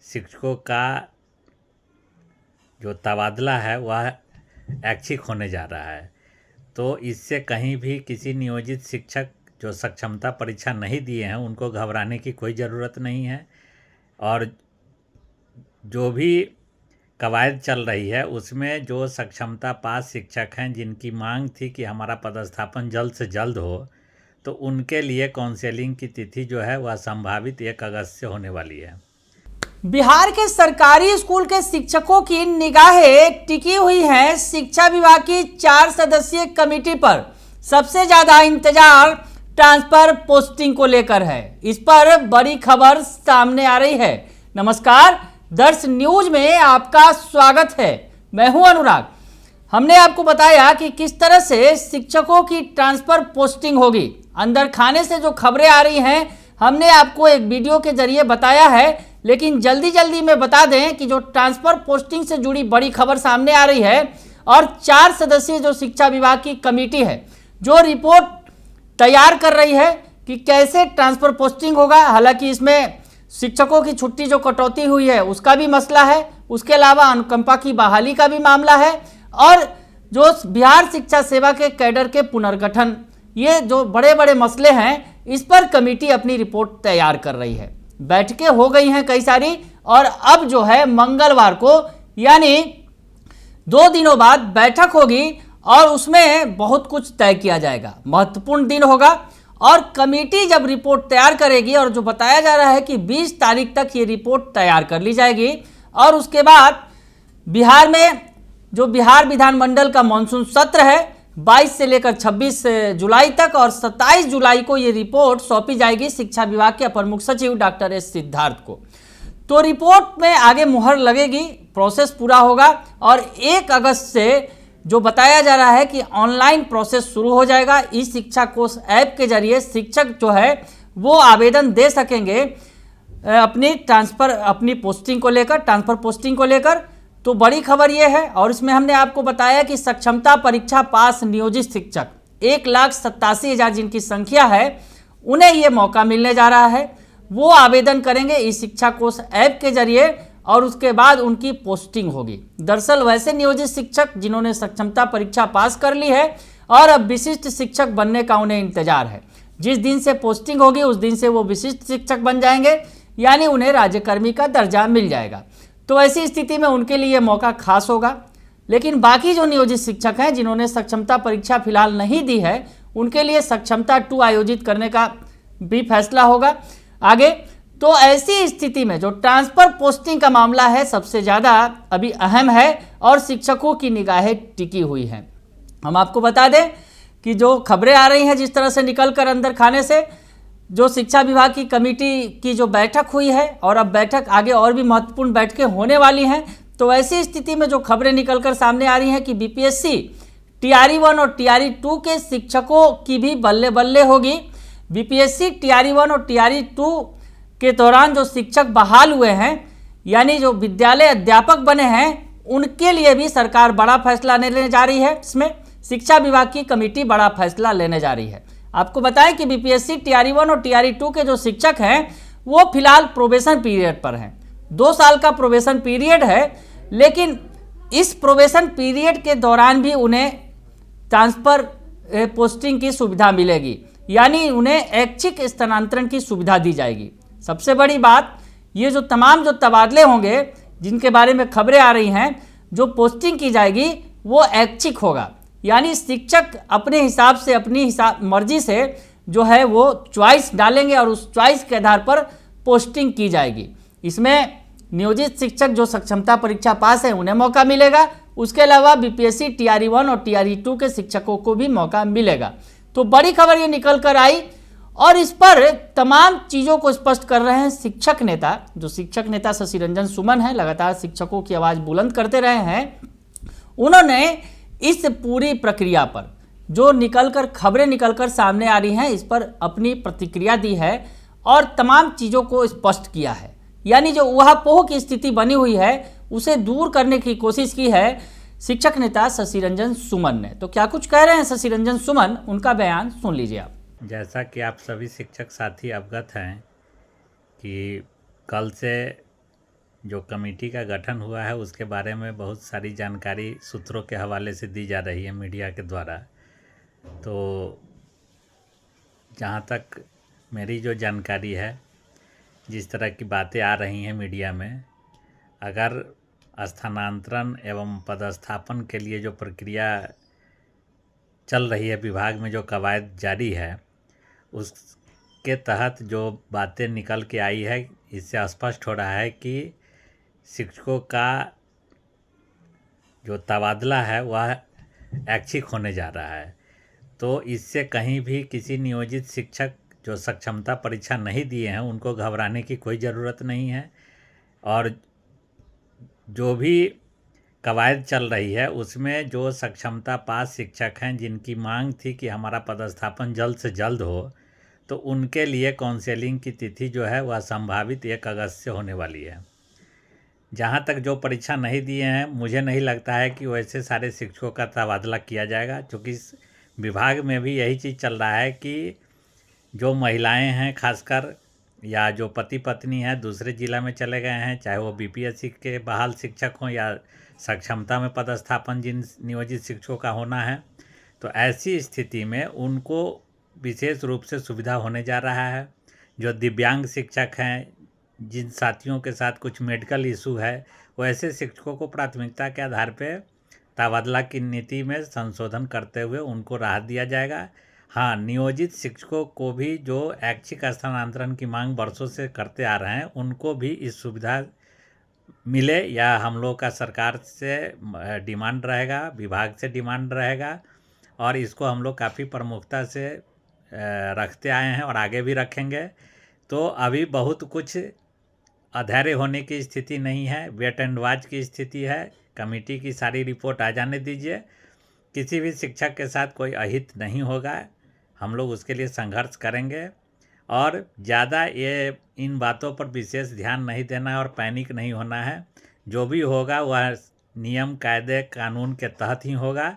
शिक्षकों का जो तबादला है वह ऐच्छिक होने जा रहा है। तो इससे कहीं भी किसी नियोजित शिक्षक जो सक्षमता परीक्षा नहीं दिए हैं उनको घबराने की कोई ज़रूरत नहीं है। और जो भी कवायद चल रही है उसमें जो सक्षमता पास शिक्षक हैं जिनकी मांग थी कि हमारा पदस्थापन जल्द से जल्द हो, तो उनके लिए काउंसलिंग की तिथि जो है वह संभावित 1 अगस्त से होने वाली है। बिहार के सरकारी स्कूल के शिक्षकों की निगाहें टिकी हुई हैं शिक्षा विभाग की 4 सदस्यीय कमेटी पर। सबसे ज्यादा इंतजार ट्रांसफर पोस्टिंग को लेकर है। इस पर बड़ी खबर सामने आ रही है। नमस्कार, दर्श न्यूज में आपका स्वागत है। मैं हूं अनुराग। हमने आपको बताया कि किस तरह से शिक्षकों की ट्रांसफर पोस्टिंग होगी। अंदर खाने से जो खबरें आ रही हैं हमने आपको एक वीडियो के जरिए बताया है, लेकिन जल्दी में बता दें कि जो ट्रांसफर पोस्टिंग से जुड़ी बड़ी खबर सामने आ रही है और 4 सदस्यीय जो शिक्षा विभाग की कमेटी है जो रिपोर्ट तैयार कर रही है कि कैसे ट्रांसफर पोस्टिंग होगा। हालांकि इसमें शिक्षकों की छुट्टी जो कटौती हुई है उसका भी मसला है, उसके अलावा अनुकंपा की बहाली का भी मामला है और जो बिहार शिक्षा सेवा के कैडर के पुनर्गठन, ये जो बड़े बड़े मसले हैं इस पर कमेटी अपनी रिपोर्ट तैयार कर रही है। बैठकें हो गई हैं कई सारी और अब जो है मंगलवार को यानी 2 दिनों बाद बैठक होगी और उसमें बहुत कुछ तय किया जाएगा। महत्वपूर्ण दिन होगा और कमेटी जब रिपोर्ट तैयार करेगी और जो बताया जा रहा है कि 20 तारीख तक ये रिपोर्ट तैयार कर ली जाएगी और उसके बाद बिहार में जो बिहार विधानमंडल का मानसून सत्र है 22 से लेकर 26 जुलाई तक और 27 जुलाई को ये रिपोर्ट सौंपी जाएगी शिक्षा विभाग के अपर मुख्य सचिव डॉक्टर एस सिद्धार्थ को। तो रिपोर्ट में आगे मुहर लगेगी, प्रोसेस पूरा होगा और 1 अगस्त से जो बताया जा रहा है कि ऑनलाइन प्रोसेस शुरू हो जाएगा। ई शिक्षा कोष ऐप के जरिए शिक्षक जो है वो आवेदन दे सकेंगे अपनी पोस्टिंग को लेकर, ट्रांसफर पोस्टिंग को लेकर। तो बड़ी खबर यह है और इसमें हमने आपको बताया कि सक्षमता परीक्षा पास नियोजित शिक्षक 1,87,000 जिनकी संख्या है उन्हें यह मौका मिलने जा रहा है। वो आवेदन करेंगे इस शिक्षा कोष ऐप के जरिए और उसके बाद उनकी पोस्टिंग होगी। दरअसल वैसे नियोजित शिक्षक जिन्होंने सक्षमता परीक्षा पास कर ली है और अब विशिष्ट शिक्षक बनने का उन्हें इंतजार है। जिस दिन से पोस्टिंग होगी उस दिन से वो विशिष्ट शिक्षक बन जाएंगे, यानी उन्हें राज्यकर्मी का दर्जा मिल जाएगा। तो ऐसी स्थिति में उनके लिए मौका खास होगा। लेकिन बाकी जो नियोजित शिक्षक हैं जिन्होंने सक्षमता परीक्षा फिलहाल नहीं दी है उनके लिए सक्षमता 2 आयोजित करने का भी फैसला होगा आगे। तो ऐसी स्थिति में जो ट्रांसफर पोस्टिंग का मामला है सबसे ज़्यादा अभी अहम है और शिक्षकों की निगाहें टिकी हुई हैं। हम आपको बता दें कि जो खबरें आ रही हैं जिस तरह से निकल कर अंदर खाने से, जो शिक्षा विभाग की कमेटी की जो बैठक हुई है और अब बैठक आगे और भी महत्वपूर्ण बैठकें होने वाली हैं, तो ऐसी स्थिति में जो खबरें निकलकर सामने आ रही हैं कि बीपीएससी टीआरई 1 और टीआरई 2 के शिक्षकों की भी बल्ले बल्ले होगी। बीपीएससी टीआरई 1 और टीआरई 2 के दौरान जो शिक्षक बहाल हुए हैं यानी जो विद्यालय अध्यापक बने हैं उनके लिए भी सरकार बड़ा फैसला लेने जा रही है। इसमें शिक्षा विभाग की कमेटी बड़ा फैसला लेने जा रही है। आपको बताएं कि बीपीएससी टीआरई 1 और टीआरई 2 के जो शिक्षक हैं वो फिलहाल प्रोबेशन पीरियड पर हैं। 2 साल का प्रोबेशन पीरियड है, लेकिन इस प्रोबेशन पीरियड के दौरान भी उन्हें ट्रांसफर पोस्टिंग की सुविधा मिलेगी, यानी उन्हें ऐच्छिक स्थानांतरण की सुविधा दी जाएगी। सबसे बड़ी बात, ये जो तमाम जो तबादले होंगे जिनके बारे में खबरें आ रही हैं, जो पोस्टिंग की जाएगी वो ऐच्छिक होगा, यानी शिक्षक अपने हिसाब से अपनी मर्जी से जो है वो चॉइस डालेंगे और उस चॉइस के आधार पर पोस्टिंग की जाएगी। इसमें नियोजित शिक्षक जो सक्षमता परीक्षा पास है उन्हें मौका मिलेगा, उसके अलावा बीपीएससी टीआरई 1 और टीआरई 2 के शिक्षकों को भी मौका मिलेगा। तो बड़ी खबर ये निकल कर आई और इस पर तमाम चीज़ों को स्पष्ट कर रहे हैं शिक्षक नेता, जो शिक्षक नेता शशि रंजन सुमन है, लगातार शिक्षकों की आवाज़ बुलंद करते रहे हैं। उन्होंने इस पूरी प्रक्रिया पर जो खबरें निकलकर सामने आ रही हैं इस पर अपनी प्रतिक्रिया दी है और तमाम चीज़ों को स्पष्ट किया है, यानी जो ऊहापोह की स्थिति बनी हुई है उसे दूर करने की कोशिश की है शिक्षक नेता शशि रंजन सुमन ने। तो क्या कुछ कह रहे हैं शशि रंजन सुमन, उनका बयान सुन लीजिए आप। जैसा कि आप सभी शिक्षक साथी अवगत हैं कि कल से जो कमेटी का गठन हुआ है उसके बारे में बहुत सारी जानकारी सूत्रों के हवाले से दी जा रही है मीडिया के द्वारा। तो जहाँ तक मेरी जो जानकारी है, जिस तरह की बातें आ रही हैं मीडिया में, अगर स्थानांतरण एवं पदस्थापन के लिए जो प्रक्रिया चल रही है विभाग में, जो कवायद जारी है, उसके तहत जो बातें निकल के आई है, इससे स्पष्ट हो रहा है कि शिक्षकों का जो तबादला है वह ऐच्छिक होने जा रहा है। तो इससे कहीं भी किसी नियोजित शिक्षक जो सक्षमता परीक्षा नहीं दिए हैं उनको घबराने की कोई ज़रूरत नहीं है। और जो भी कवायद चल रही है उसमें जो सक्षमता पास शिक्षक हैं जिनकी मांग थी कि हमारा पदस्थापन जल्द से जल्द हो, तो उनके लिए काउंसलिंग की तिथि जो है वह संभावित 1 अगस्त से होने वाली है। जहाँ तक जो परीक्षा नहीं दिए हैं, मुझे नहीं लगता है कि वैसे सारे शिक्षकों का तबादला किया जाएगा, क्योंकि इस विभाग में भी यही चीज़ चल रहा है कि जो महिलाएं हैं खासकर, या जो पति पत्नी हैं दूसरे ज़िला में चले गए हैं, चाहे वो बीपीएससी के बहाल शिक्षक हों या सक्षमता में पदस्थापन जिन नियोजित शिक्षकों का होना है, तो ऐसी स्थिति में उनको विशेष रूप से सुविधा होने जा रहा है। जो दिव्यांग शिक्षक हैं, जिन साथियों के साथ कुछ मेडिकल इशू है, वैसे शिक्षकों को प्राथमिकता के आधार पर तबादला की नीति में संशोधन करते हुए उनको राहत दिया जाएगा। हाँ, नियोजित शिक्षकों को भी जो ऐच्छिक स्थानांतरण की मांग वर्षों से करते आ रहे हैं, उनको भी इस सुविधा मिले, या हम लोग का सरकार से डिमांड रहेगा, विभाग से डिमांड रहेगा, और इसको हम लोग काफ़ी प्रमुखता से रखते आए हैं और आगे भी रखेंगे। तो अभी बहुत कुछ अधैर्य होने की स्थिति नहीं है, वेट एंड वॉच की स्थिति है। कमेटी की सारी रिपोर्ट आ जाने दीजिए। किसी भी शिक्षक के साथ कोई अहित नहीं होगा, हम लोग उसके लिए संघर्ष करेंगे। और ज़्यादा ये इन बातों पर विशेष ध्यान नहीं देना है और पैनिक नहीं होना है। जो भी होगा वह नियम कायदे कानून के तहत ही होगा,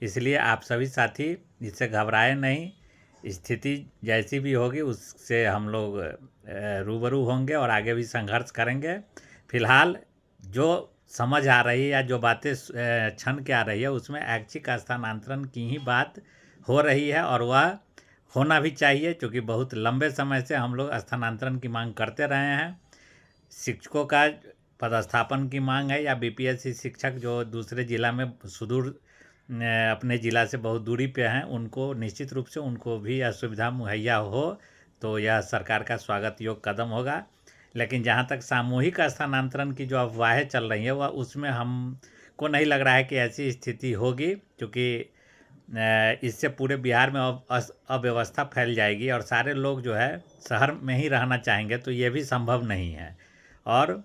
इसलिए आप सभी साथी इससे घबराए नहीं। स्थिति जैसी भी होगी उससे हम लोग रूबरू होंगे और आगे भी संघर्ष करेंगे। फिलहाल जो समझ आ रही है या जो बातें छन के आ रही है, उसमें ऐच्छिक स्थानांतरण की ही बात हो रही है, और वह होना भी चाहिए, क्योंकि बहुत लंबे समय से हम लोग स्थानांतरण की मांग करते रहे हैं। शिक्षकों का पदस्थापन की मांग है, या बीपीएससी शिक्षक जो दूसरे ज़िला में सुदूर अपने ज़िला से बहुत दूरी पे हैं, उनको निश्चित रूप से उनको भी यह सुविधा मुहैया हो, तो यह सरकार का स्वागत योग्य कदम होगा। लेकिन जहाँ तक सामूहिक स्थानांतरण की जो अफवाहें चल रही है, वह उसमें हमको नहीं लग रहा है कि ऐसी स्थिति होगी, क्योंकि इससे पूरे बिहार में अव्यवस्था फैल जाएगी और सारे लोग जो है शहर में ही रहना चाहेंगे, तो ये भी संभव नहीं है। और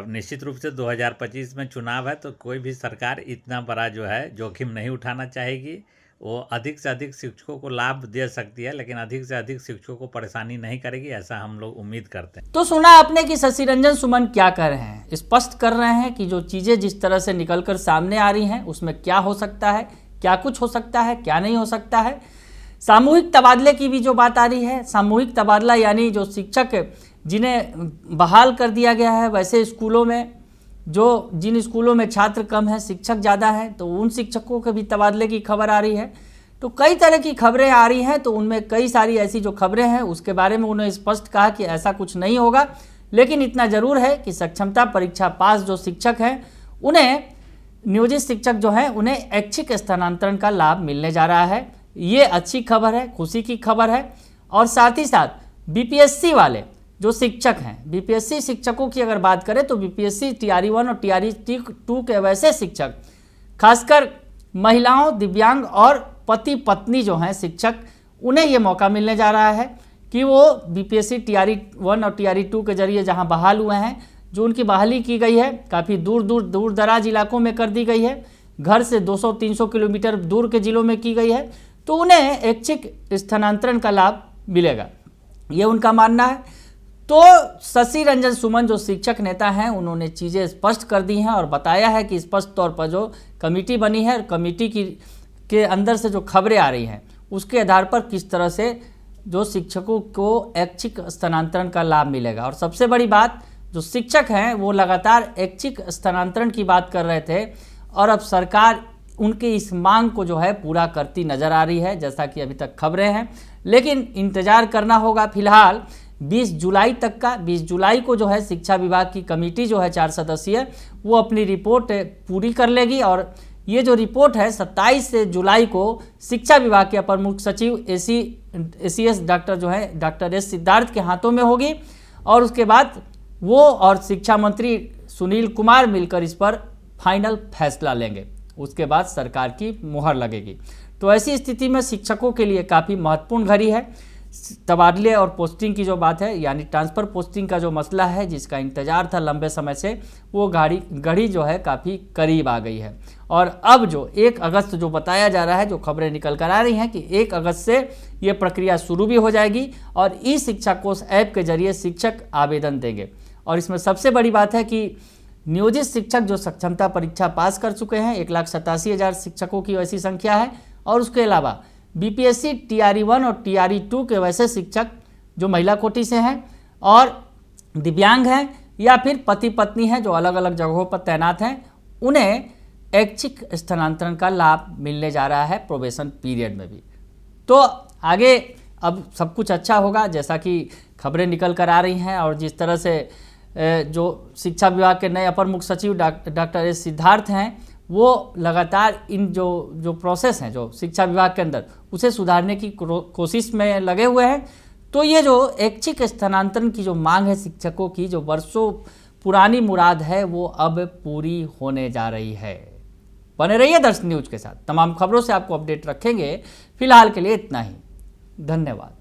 निश्चित रूप से 2025 में चुनाव है, तो कोई भी सरकार इतना बड़ा जो है जोखिम नहीं उठाना चाहेगी। वो अधिक से अधिक शिक्षकों को लाभ दे सकती है, लेकिन अधिक से अधिक शिक्षकों को परेशानी नहीं करेगी, ऐसा हम लोग उम्मीद करते हैं। तो सुना आपने कि शशि रंजन सुमन क्या कर रहे हैं, स्पष्ट कर रहे हैं कि जो चीज़ें जिस तरह से निकलकर सामने आ रही हैं उसमें क्या हो सकता है, क्या कुछ हो सकता है, क्या नहीं हो सकता है। सामूहिक तबादले की भी जो बात आ रही है, सामूहिक तबादला यानी जो शिक्षक जिन्हें बहाल कर दिया गया है, वैसे स्कूलों में जो जिन स्कूलों में छात्र कम है शिक्षक ज़्यादा है, तो उन शिक्षकों के भी तबादले की खबर आ रही है। तो कई तरह की खबरें आ रही हैं, तो उनमें कई सारी ऐसी जो खबरें हैं उसके बारे में उन्होंने स्पष्ट कहा कि ऐसा कुछ नहीं होगा, लेकिन इतना ज़रूर है कि सक्षमता परीक्षा पास जो शिक्षक हैं, उन्हें नियोजित शिक्षक जो हैं उन्हें ऐच्छिक स्थानांतरण का लाभ मिलने जा रहा है। ये अच्छी खबर है, खुशी की खबर है। और साथ ही साथ बीपीएससी वाले जो शिक्षक हैं, बीपीएससी शिक्षकों की अगर बात करें तो बीपीएससी टीआरई 1 और टीआरई 2 के वैसे शिक्षक, खासकर महिलाओं, दिव्यांग और पति पत्नी जो हैं शिक्षक, उन्हें ये मौका मिलने जा रहा है कि वो बीपीएससी टीआरई 1 और टीआरई 2 के जरिए जहां बहाल हुए हैं, जो उनकी बहाली की गई है काफ़ी दूर दराज इलाकों में कर दी गई है, घर से 200-300 किलोमीटर दूर के ज़िलों में की गई है, तो उन्हें ऐच्छिक स्थानांतरण का लाभ मिलेगा, ये उनका मानना है। तो शशि रंजन सुमन जो शिक्षक नेता हैं, उन्होंने चीज़ें स्पष्ट कर दी हैं और बताया है कि स्पष्ट तौर पर जो कमेटी बनी है, कमेटी के अंदर से जो खबरें आ रही हैं उसके आधार पर किस तरह से जो शिक्षकों को ऐच्छिक स्थानांतरण का लाभ मिलेगा। और सबसे बड़ी बात जो शिक्षक हैं वो लगातार ऐच्छिक स्थानांतरण की बात कर रहे थे और अब सरकार उनकी इस मांग को जो है पूरा करती नजर आ रही है, जैसा कि अभी तक खबरें हैं। लेकिन इंतजार करना होगा। फिलहाल 20 जुलाई तक का, 20 जुलाई को जो है शिक्षा विभाग की कमेटी जो है 4 सदस्यीय, वो अपनी रिपोर्ट पूरी कर लेगी और ये जो रिपोर्ट है 27 जुलाई को शिक्षा विभाग के अपर मुख्य सचिव एसीएस डॉक्टर जो है डॉक्टर एस सिद्धार्थ के हाथों में होगी और उसके बाद वो और शिक्षा मंत्री सुनील कुमार मिलकर इस पर फाइनल फैसला लेंगे। उसके बाद सरकार की मुहर लगेगी। तो ऐसी स्थिति में शिक्षकों के लिए काफ़ी महत्वपूर्ण घड़ी है। तबादले और पोस्टिंग की जो बात है, यानी ट्रांसफ़र पोस्टिंग का जो मसला है जिसका इंतजार था लंबे समय से, वो घड़ी जो है काफ़ी करीब आ गई है। और अब जो 1 अगस्त जो बताया जा रहा है, जो खबरें निकल कर आ रही हैं कि 1 अगस्त से ये प्रक्रिया शुरू भी हो जाएगी और ई शिक्षा कोष ऐप के जरिए शिक्षक आवेदन देंगे। और इसमें सबसे बड़ी बात है कि नियोजित शिक्षक जो सक्षमता परीक्षा पास कर चुके हैं, 1,87,000 शिक्षकों की वैसी संख्या है। और उसके अलावा बीपीएससी TRE1 और TRE2 के वैसे शिक्षक जो महिला कोटि से हैं और दिव्यांग हैं या फिर पति पत्नी हैं जो अलग अलग जगहों पर तैनात हैं, उन्हें ऐच्छिक स्थानांतरण का लाभ मिलने जा रहा है प्रोबेशन पीरियड में भी। तो आगे अब सब कुछ अच्छा होगा, जैसा कि खबरें निकल कर आ रही हैं। और जिस तरह से जो शिक्षा विभाग के नए अपर मुख्य सचिव डॉक्टर एस सिद्धार्थ हैं, वो लगातार इन जो प्रोसेस हैं जो शिक्षा विभाग के अंदर, उसे सुधारने की कोशिश में लगे हुए हैं। तो ये जो ऐच्छिक स्थानांतरण की जो मांग है शिक्षकों की, जो वर्षों पुरानी मुराद है, वो अब पूरी होने जा रही है। बने रहिए दर्शन न्यूज के साथ, तमाम खबरों से आपको अपडेट रखेंगे। फिलहाल के लिए इतना ही, धन्यवाद।